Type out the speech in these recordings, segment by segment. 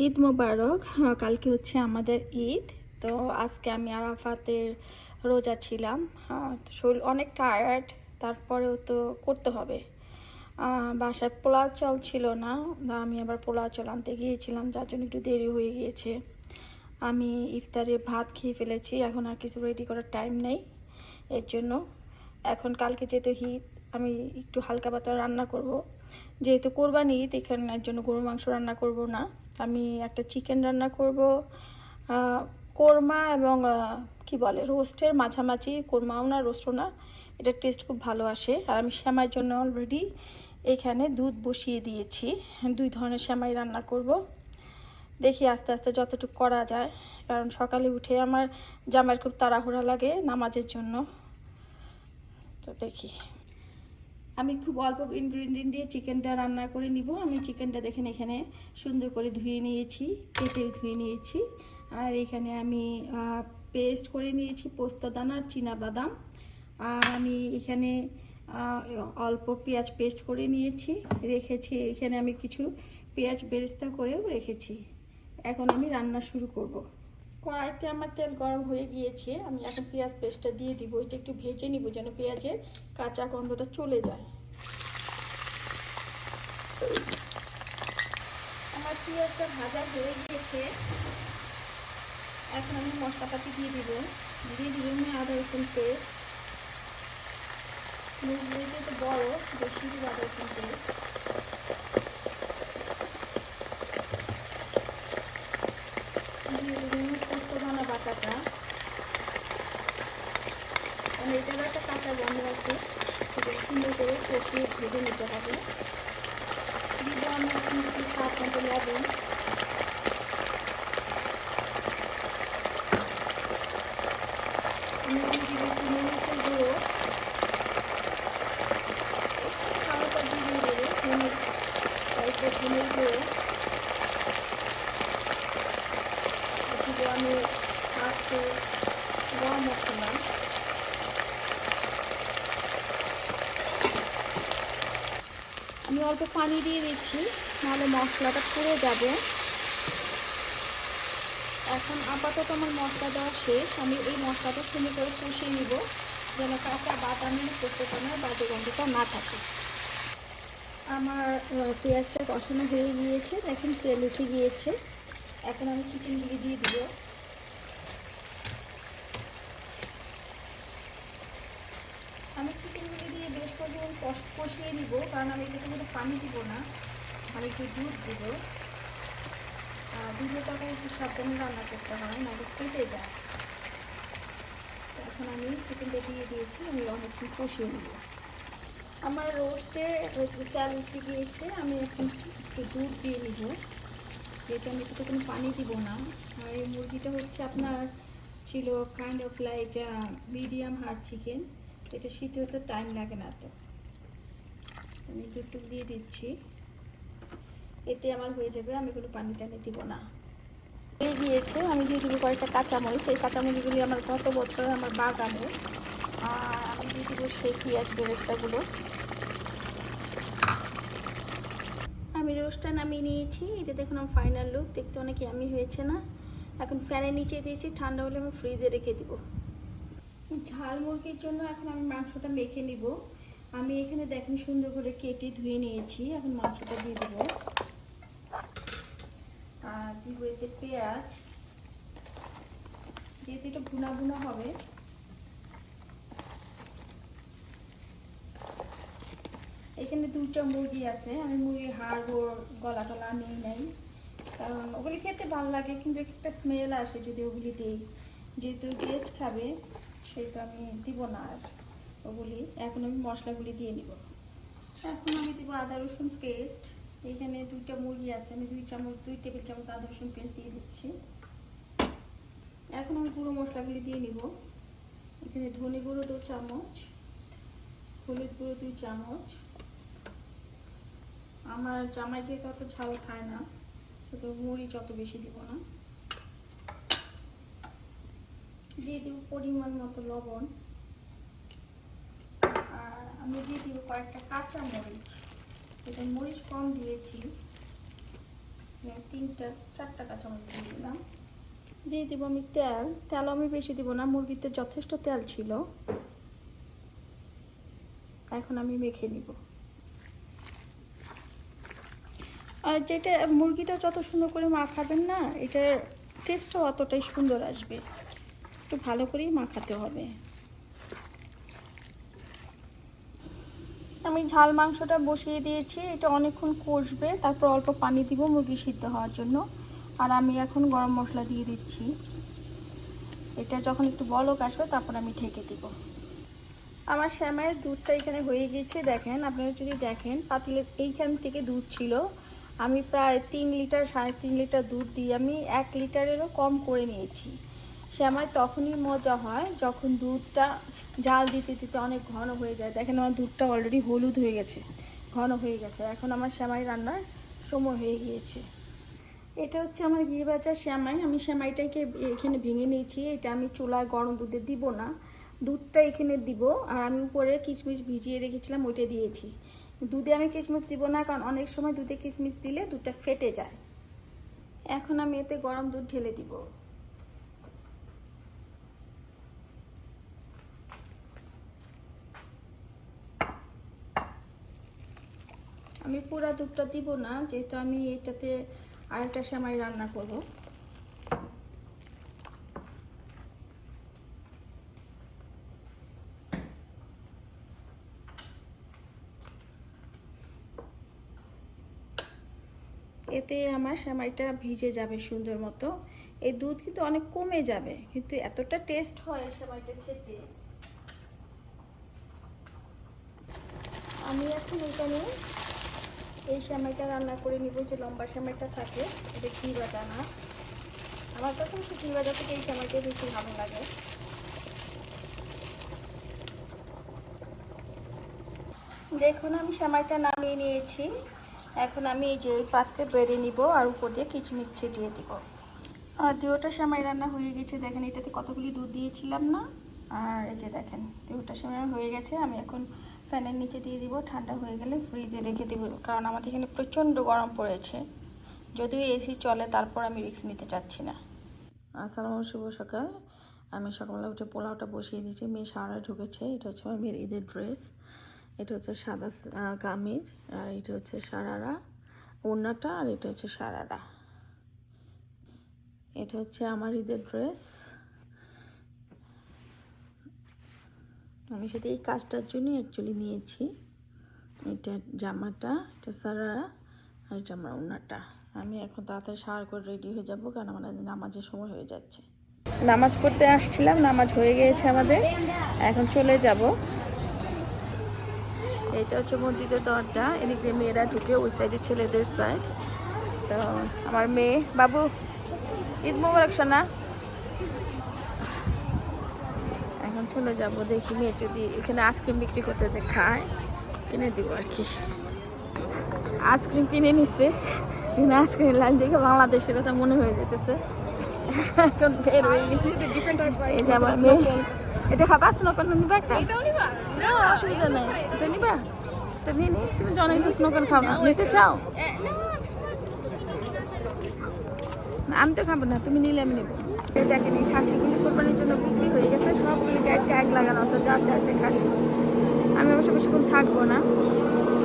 ঈদ মোবারক। কালকে হচ্ছে আমাদের ঈদ। তো আজকে আমি আরাফাতের রোজা ছিলাম। তো শরীর অনেক টায়ার্ড, তারপরেও তো করতে হবে। বাসায় পোলাও চাল ছিল না, আমি আবার পোলাও চাল আনতে গিয়েছিলাম, যার জন্য একটু দেরি হয়ে গিয়েছে। আমি ইফতারে ভাত খেয়ে ফেলেছি, এখন আর কিছু রেডি করার টাইম নেই। এর জন্য এখন কালকে যেহেতু ঈদ, আমি একটু হালকা পাতলা রান্না করব। যেহেতু কোরবানি ঈদ, এখানের জন্য গরুর মাংস রান্না করব না, আমি একটা চিকেন রান্না করব। কোরমা এবং কি বলে রোস্টের মাঝামাঝি, কোরমাও না রোস্টও না, এটার টেস্ট খুব ভালো আসে। আর আমি সেমাইয়ের জন্য অলরেডি এখানে দুধ বসিয়ে দিয়েছি, 2 ধরনের সেমাই রান্না করব। দেখি আস্তে আস্তে যতটুকু করা যায়, কারণ সকালে উঠে আমার জামাইয়ের খুব তাড়াহুড়া লাগে নামাজের জন্য। তো দেখি, আমি খুব অল্প ইনগ্রিডিয়েন্ট দিয়ে চিকেনটা রান্না করে নিব। আমি চিকেনটা দেখেন এখানে সুন্দর করে ধুয়ে নিয়েছি, কেটে ধুয়ে নিয়েছি। আর এখানে আমি পেস্ট করে নিয়েছি পোস্তদানা আর চীনাবাদাম। আর আমি এখানে অল্প পেঁয়াজ পেস্ট করে নিয়েছি, রেখেছি। এখানে আমি কিছু পেঁয়াজ বেরেস্তা করেও রেখেছি। এখন আমি রান্না শুরু করব। কড়াইতে আমার তেল গরম হয়ে গিয়েছে, আমি এখন পেঁয়াজ পেস্টটা দিয়ে দিব। এটা একটু ভেজে নিব যেন পেঁয়াজের কাঁচা গন্ধটা চলে যায়। আমার পেঁয়াজটা ভাজা হয়ে গিয়েছে, এখন আমি মশলাপাতি দিয়ে দিব। আমি আদা রসুন পেস্ট, যেহেতু বড় বেশি দিব আদা রসুন পেস্ট। দিয়ে দিব পোস্তদানা বাটাটা, কারণ এটারও একটা কাঁচা গন্ধ আছে, সেটা সুন্দর করে কষিয়ে ভেজে নিতে হবে। দিব আমি এখন যদি স্বাদ মতো লবণ, আমি দিব মরিচের গুঁড়ো, হালকা দিয়ে দেবো ধনের টাইপের ধনের গুঁড়ো। দিব আমি আস্তে গরম মশলা, আমি অল্প পানি দিয়ে দিচ্ছি, নাহলে মশলাটা পুড়ে যাবে। এখন আপাতত আমার মশলা দেওয়া শেষ, আমি এই মশলাটা সুন্দর করে কষিয়ে নিব, যেন কাঁচা বাদামি পোস্তদানার বাজে গন্ধটা না থাকে। আমার পেঁয়াজটা কষানো হয়ে গিয়েছে, এখন তেল উঠে গিয়েছে। এখন আমি চিকেনগুলি দিয়ে দিব। আমি চিকেনগুলি দিয়ে বেশ পরিমাণ কষিয়ে নিব, কারণ আমি এটাতে কোনো পানি দিব না, আমি একটু দুধ দিব। দুধের তরকারি একটু সাবধানে রান্না করতে হয়, নাহলে কেটে যায়। এখন আমি চিকেনটা দিয়ে দিয়েছি, আমি অনেকক্ষণ কষিয়ে নেব। আমার রোস্টে তেল উঠে গিয়েছে, আমি এখন একটু দুধ দিয়ে নিব, যেহেতু আমি এটাতে কোনো পানি দিব না। আর এই মুরগিটা হচ্ছে আপনার ছিল kind of like medium hard chicken, এটা সিদ্ধ হতে টাইম লাগে না। তো আমি দুধটুক দিয়ে দিচ্ছি, এতে আমার হয়ে যাবে, আমি কোনো পানি টানি দিব না। হয়ে গিয়েছে, আমি দিয়ে দিব কয়েকটা কাঁচামরিচ। এই কাঁচামরিচগুলি আমার গত বছর আমার বাগানে। আর আমি দিয়ে দিব সেই পেঁয়াজ বেরেস্তাগুলো। আমি রোস্টটা নামিয়ে নিয়েছি, এটা দেখুন আমার ফাইনাল লুক, দেখতে অনেক ইয়ামি হয়েছে না? এখন ফ্যানের নিচে দিয়েছি, ঠান্ডা হলে আমি ফ্রিজে রেখে দিব। ঝাল মুরগির জন্য এখন আমি মাংসটা মেখে নিব। আমি এখানে দেখেন সুন্দর করে কেটে ধুয়ে নিয়েছি, এখন মাংসটা দিয়ে দেবো। আর দিব এতে পেঁয়াজ, যেহেতু এটা ভুনা ভুনা হবে। এখানে 2টা মুরগি আছে, আমি মুরগির হাড় গলা টলা নেই নাই, কারণ ওগুলি খেতে ভালো লাগে, কিন্তু একটা স্মেল আসে যদি ওগুলি দিই। যেহেতু গেস্ট খাবে সেহেতু আমি দিব না আর ওগুলি। এখন আমি মশলাগুলি দিয়ে নিব। এখন আমি দিব আদা রসুন পেস্ট। এখানে 2টা মুরগি আছে, আমি 2 টেবিল চামচ আদা রসুন পেস্ট দিয়ে দিচ্ছি। এখন আমি গুঁড়ো মশলাগুলি দিয়ে নিব। এখানে ধনে গুঁড়ো 2 চামচ, হলুদ গুঁড়ো 2 চামচ। আমার জামাই যেহেতু অত ঝাল খায় না, সেহেতু মরিচ অত বেশি দিব না। দিয়ে দিব পরিমাণ মতো লবণ। আর আমি দিয়ে দিব কয়েকটা কাঁচা মরিচ, এটা মরিচ কম দিয়েছি। 3টা 4টা কাঁচামরিচ দিয়ে দিলাম। দিয়ে দিব আমি তেল। তেলও আমি বেশি দিব না, মুরগিতে যথেষ্ট তেল ছিল। এখন আমি মেখে নিব। আর যেটা মুরগিটা যত সুন্দর করে মাখাবেন না, এটার টেস্টও অতটাই সুন্দর আসবে। একটু ভালো করেই মাখাতে হবে। আমি ঝাল মাংসটা বসিয়ে দিয়েছি, এটা অনেকক্ষণ কষবে, তারপর অল্প পানি দিব মুরগি সিদ্ধ হওয়ার জন্য। আর আমি এখন গরম মশলা দিয়ে দিচ্ছি। এটা যখন একটু বলক আসবে তারপর আমি ঢেকে দিব। আমার সেমাইয়ের দুধটা এখানে হয়ে গিয়েছে। দেখেন, আপনারা যদি দেখেন পাতিলের এইখান থেকে দুধ ছিল। আমি প্রায় 3 লিটার 3.5 লিটার দুধ দিয়ে আমি 1 লিটারেরও কম করে নিয়েছি। সেমাই তখনই মজা হয় যখন দুধটা জাল দিতে দিতে অনেক ঘন হয়ে যায়। দেখেন আমার দুধটা অলরেডি হলুদ হয়ে গেছে, ঘন হয়ে গেছে। এখন আমার সেমাই রান্নার সময় হয়ে গিয়েছে। এটা হচ্ছে আমার ঘি ভাজা সেমাই। আমি সেমাইটাকে এখানে ভেঙে নিয়েছি। এটা আমি চুলায় গরম দুধে দিব না, দুধটা এখানে দিব। আর আমি উপরে কিশমিশ ভিজিয়ে রেখেছিলাম, ওইটা দিয়েছি। দুধে আমি কিশমিশ দিব না, কারণ অনেক সময় দুধে কিশমিশ দিলে দুধটা ফেটে যায়। এখন আমি এতে গরম দুধ ঢেলে দিব। আমি পুরা দুধটা দিব না, যেহেতু আমি এটাতে আরেকটা সেমাই রান্না করব। এতে আমার সেমাইটা ভিজে যাবে সুন্দর মতো। এই দুধ কিন্তু অনেক কমে যাবে, কিন্তু এতটা টেস্ট হয় সেমাইটা খেতে। আমি এখন এখানে এই সেমাইটা রান্না করে নিব, যে লম্বা সেমাইটা থাকে, এটা ঘি ভাজা না। আমার কাছে ঘি ভাজা থেকে এই সেমাইটা বেশি ভালো লাগে। দেখুন আমি সেমাইটা নামিয়ে নিয়েছি। এখন আমি এই যে পাত্রে বেড়ে নিব আর উপর দিয়ে কিচমিচ ছিটিয়ে দিব। আর দুটো সেমাই রান্না হয়ে গেছে। দেখেন এটাতে কতগুলি দুধ দিয়েছিলাম না। আর এই যে দেখেন দুটো সেমাই হয়ে গেছে। আমি এখন ফ্যানের নিচে দিয়ে দিব, ঠান্ডা হয়ে গেলে ফ্রিজে রেখে দেব, কারণ আমাদের এখানে প্রচণ্ড গরম পড়েছে। যদিও এসি চলে, তারপর আমি রিস্ক নিতে চাচ্ছি না। আসসালামু শুভ সকাল। আমি সকালবেলা উঠে পোলাওটা বসিয়ে দিয়েছি। মেয়ে সারা ঢুকেছে। এটা হচ্ছে আমার মেয়ের ঈদের ড্রেস। এটা হচ্ছে সাদা কামিজ, আর এটা হচ্ছে সারারা ওড়নাটা, আর এটা হচ্ছে সারারা। এটা হচ্ছে আমার ঈদের ড্রেস। আমি সেটা এই কাজটার জন্যই অ্যাকচুয়ালি নিয়েছি। এটা জামাটা, এটা সারারা, আর এটা আমার ওড়নাটা। আমি এখন তাড়াতাড়ি শাওয়ার করে রেডি হয়ে যাব, কারণ আমাদের নামাজের সময় হয়ে যাচ্ছে। নামাজ পড়তে আসছিলাম, নামাজ হয়ে গিয়েছে আমাদের, এখন চলে যাব। এটা হচ্ছে মসজিদের দরজা। এদিক দিয়ে মেয়েরা ঢুকে, ওই সাইডে ছেলেদের সাইড। তো আমার মেয়ে, বাবু ঈদ মোবারক সোনা। এখন চলে যাব, দেখি মেয়ে যদি এখানে আইসক্রিম বিক্রি করতে যে খায়, কিনে দিব আর কি। আইসক্রিম কিনে নিচ্ছে, কিন্তু আইসক্রিম লাইন দেখে বাংলাদেশের কথা মনে হয়ে যেতেছে। এখন বের হয়ে গেছি। এই যে আমার মেয়ে, এটা খাবা স্নোকন নিবা একটা? না অসুবিধা নেই, এটা নিবা, এটা নিয়ে নি। তুমি তো অনেক স্নোকন খাও না, নিতে চাও? আমি তো খাবো না, তুমি নিলে আমি নেবো। দেখেন এই খাসিগুলি কোরবানির জন্য বিক্রি হয়ে গেছে। সবগুলি গায়ে ট্যাগ লাগানো আছে, যার যার যে খাসি। আমি অবশ্য বেশিক্ষণ থাকবো না,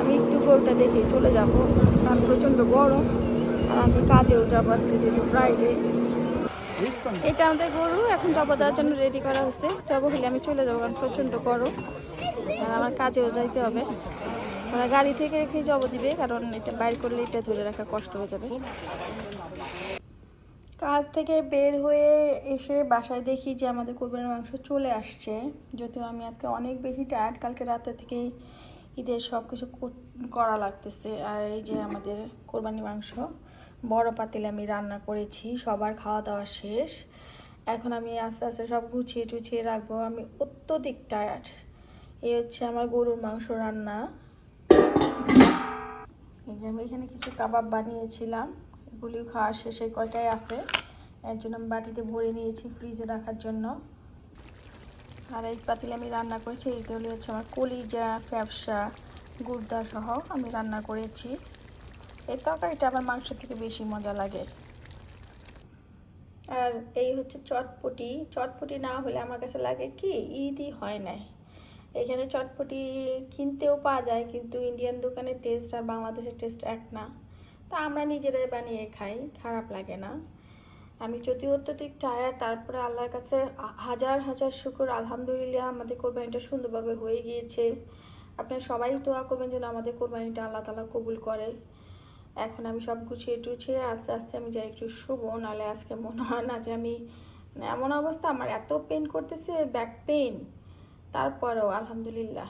আমি একটু গরুটা দেখে চলে যাবো, কারণ প্রচণ্ড গরম। আর আমি কাজেও যাবো আজকে, যেহেতু ফ্রাইডে। এটা আমাদের গরু এখন জবা দেওয়ার জন্য রেডি করা হচ্ছে। জবা হলে আমি চলে যাবো, কারণ প্রচণ্ড গরম আর আমার কাজেও যাইতে হবে। ওরা গাড়ি থেকে রেখে জবা দিবে, কারণ এটা বাইর করলে এটা ধরে রাখা কষ্ট হয়ে যাবে। কাজ থেকে বের হয়ে এসে বাসায় দেখি যে আমাদের কোরবানির মাংস চলে আসছে। যদিও আমি আজকে অনেক বেশি টায়ার্ড, কালকে রাতে থেকেই ঈদের সব কিছু করা লাগতেছে। আর এই যে আমাদের কোরবানির মাংস বড় পাতিলে আমি রান্না করেছি, সবার খাওয়া দাওয়া শেষ। এখন আমি আস্তে আস্তে সব গুছিয়ে টুছিয়ে রাখবো। আমি অত্যধিক টায়ার্ড। এই হচ্ছে আমার গরুর মাংস রান্না। এই যে আমি এখানে কিছু কাবাব বানিয়েছিলাম, এগুলিও খাওয়া শেষে কয়টাই আছে, এর জন্য আমি বাটিতে ভরে নিয়েছি ফ্রিজে রাখার জন্য। আর এই পাতিলে আমি রান্না করেছি, এইগুলি হচ্ছে আমার কলিজা, ফ্যাপসা, গুর্দা সহ আমি রান্না করেছি। এই তরকারিটা আমার মাংস থেকে বেশি মজা লাগে। আর এই হচ্ছে চটপটি। চটপটি না হলে আমার কাছে লাগে কি ঈদই হয় নাই। এখানে চটপটি কিনতেও পাওয়া যায়, কিন্তু ইন্ডিয়ান দোকানের টেস্ট আর বাংলাদেশের টেস্ট এক না। তা আমরা নিজেরাই বানিয়ে খাই, খারাপ লাগে না। আমি যদিও অত্যধিক টায়ার্ড, তারপরে আল্লাহর কাছে হাজার হাজার শুকর, আলহামদুলিল্লাহ আমাদের কোরবানিটা সুন্দরভাবে হয়ে গিয়েছে। আপনারা সবাই দোয়া করবেন যেন আমাদের কোরবানিটা আল্লাহ তাআলা কবুল করে। এখন আমি সব গুছিয়ে টুছিয়ে আস্তে আস্তে আমি যাই একটু শুবো, নাহলে আজকে মনে হয় না যে আমি, এমন অবস্থা আমার এত পেন করতেছে, ব্যাক পেন, তারপরেও আলহামদুলিল্লাহ